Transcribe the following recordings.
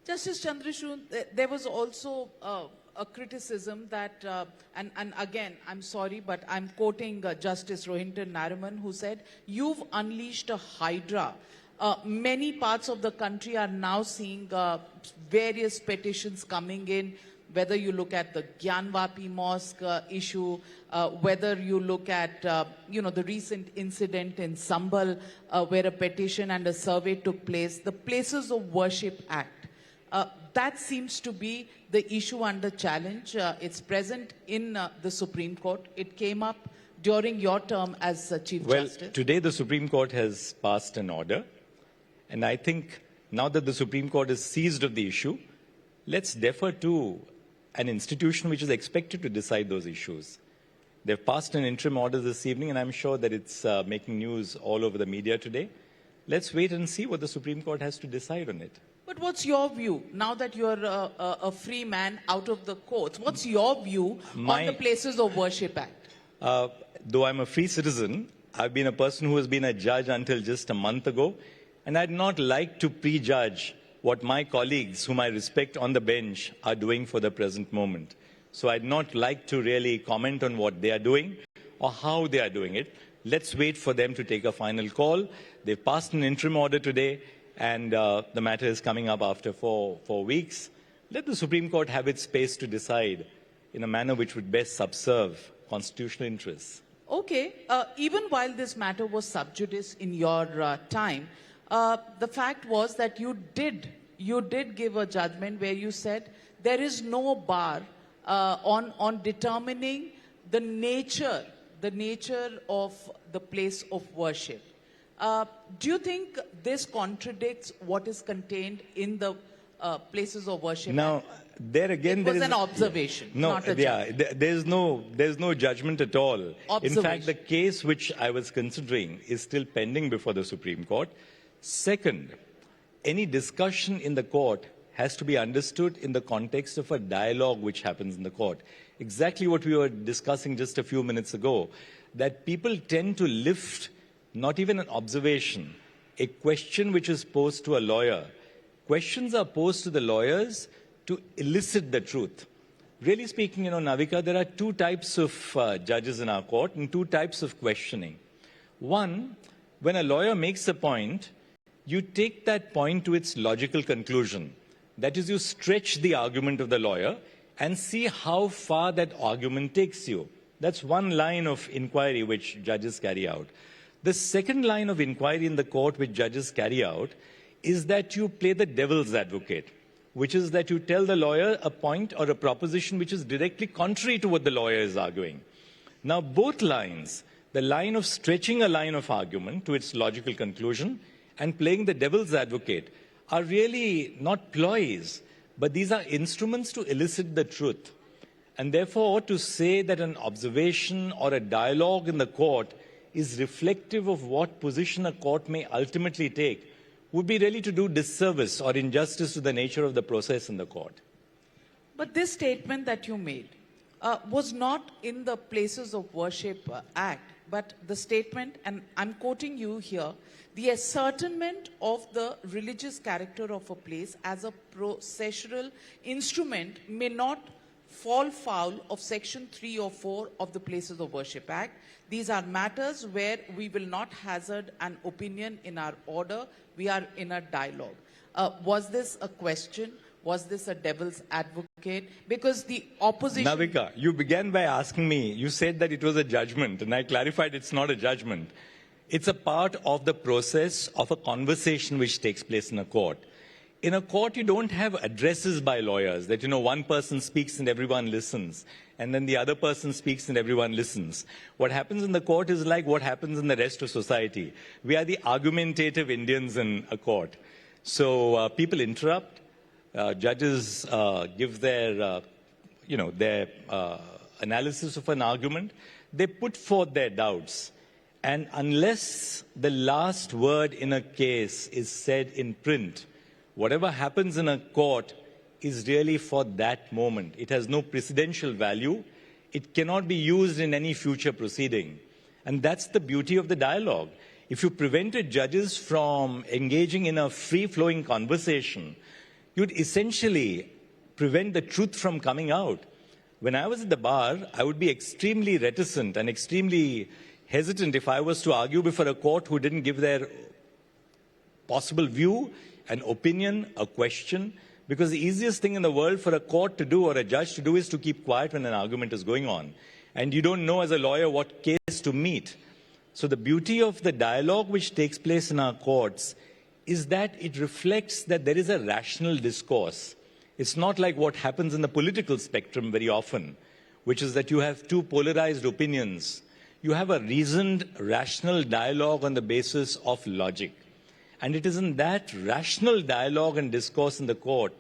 Justice Chandrachud, there was also a criticism that, and again, I'm sorry, but I'm quoting Justice Rohinton Nariman, who said, "You've unleashed a hydra." Many parts of the country are now seeing various petitions coming in, whether you look at the Gyanvapi Mosque issue, whether you look at, the recent incident in Sambhal, where a petition and a survey took place, the Places of Worship Act. That seems to be the issue under challenge. It's present in the Supreme Court. It came up during your term as Chief Justice. Well, today the Supreme Court has passed an order. And I think now that the Supreme Court is seized of the issue, let's defer to an institution which is expected to decide those issues. They've passed an interim order this evening, and I'm sure that it's making news all over the media today. Let's wait and see what the Supreme Court has to decide on it. But what's your view, now that you're a free man out of the courts? What's your view on the Places of Worship Act? Though I'm a free citizen, I've been a person who has been a judge until just a month ago, and I'd not like to prejudge what my colleagues, whom I respect on the bench, are doing for the present moment. So I'd not like to really comment on what they are doing or how they are doing it. Let's wait for them to take a final call. They've passed an interim order today, and the matter is coming up after four weeks. Let the Supreme Court have its space to decide in a manner which would best subserve constitutional interests. Okay. Even while this matter was sub judice in your time, the fact was that you did give a judgment where you said there is no bar on determining the nature of the place of worship. Do you think this contradicts what is contained in the Places of Worship? Now, there again, it was an observation. No, not a judgment. there's no judgment at all. In fact, the case which I was considering is still pending before the Supreme Court. Second, any discussion in the court has to be understood in the context of a dialogue which happens in the court. Exactly what we were discussing just a few minutes ago, that people tend to lift not even an observation, a question which is posed to a lawyer. Questions are posed to the lawyers to elicit the truth. Really speaking, Navika, there are two types of judges in our court and two types of questioning. One, when a lawyer makes a point, you take that point to its logical conclusion. That is, you stretch the argument of the lawyer and see how far that argument takes you. That's one line of inquiry which judges carry out. The second line of inquiry in the court which judges carry out is that you play the devil's advocate, which is that you tell the lawyer a point or a proposition which is directly contrary to what the lawyer is arguing. Now, both lines, the line of stretching a line of argument to its logical conclusion and playing the devil's advocate, are really not ploys, but these are instruments to elicit the truth. And therefore, to say that an observation or a dialogue in the court is reflective of what position a court may ultimately take would be really to do disservice or injustice to the nature of the process in the court. But this statement that you made was not in the Places of Worship Act, but the statement, and I'm quoting you here, the ascertainment of the religious character of a place as a processual instrument may not fall foul of Section 3 or 4 of the Places of Worship Act. These are matters where we will not hazard an opinion in our order. We are in a dialogue. Was this a question? Was this a devil's advocate? Because the opposition... Navika, you began by asking me, you said that it was a judgment, and I clarified it's not a judgment. It's a part of the process of a conversation which takes place in a court. In a court, you don't have addresses by lawyers that, one person speaks and everyone listens, and then the other person speaks and everyone listens. What happens in the court is like what happens in the rest of society. We are the argumentative Indians in a court. So people interrupt, judges give their, their analysis of an argument. They put forth their doubts. And unless the last word in a case is said in print, whatever happens in a court is really for that moment. It has no precedential value. It cannot be used in any future proceeding. And that's the beauty of the dialogue. If you prevented judges from engaging in a free-flowing conversation, you'd essentially prevent the truth from coming out. When I was at the bar, I would be extremely reticent and extremely hesitant if I was to argue before a court who didn't give their possible view, an opinion, a question, because the easiest thing in the world for a court to do or a judge to do is to keep quiet when an argument is going on. And you don't know as a lawyer what case to meet. So the beauty of the dialogue which takes place in our courts is that it reflects that there is a rational discourse. It's not like what happens in the political spectrum very often, which is that you have two polarized opinions. You have a reasoned, rational dialogue on the basis of logic. And it is in that rational dialogue and discourse in the court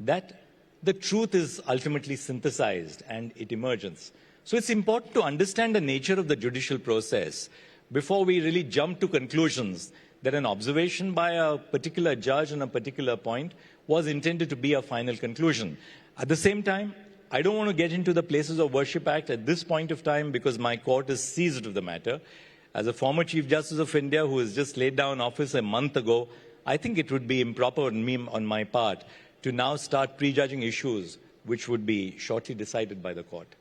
that the truth is ultimately synthesized and it emerges. So it's important to understand the nature of the judicial process before we really jump to conclusions that an observation by a particular judge on a particular point was intended to be a final conclusion. At the same time, I don't want to get into the Places of Worship Act at this point of time because my court is seized of the matter. As a former Chief Justice of India who has just laid down office a month ago, I think it would be improper on my part to now start prejudging issues which would be shortly decided by the court.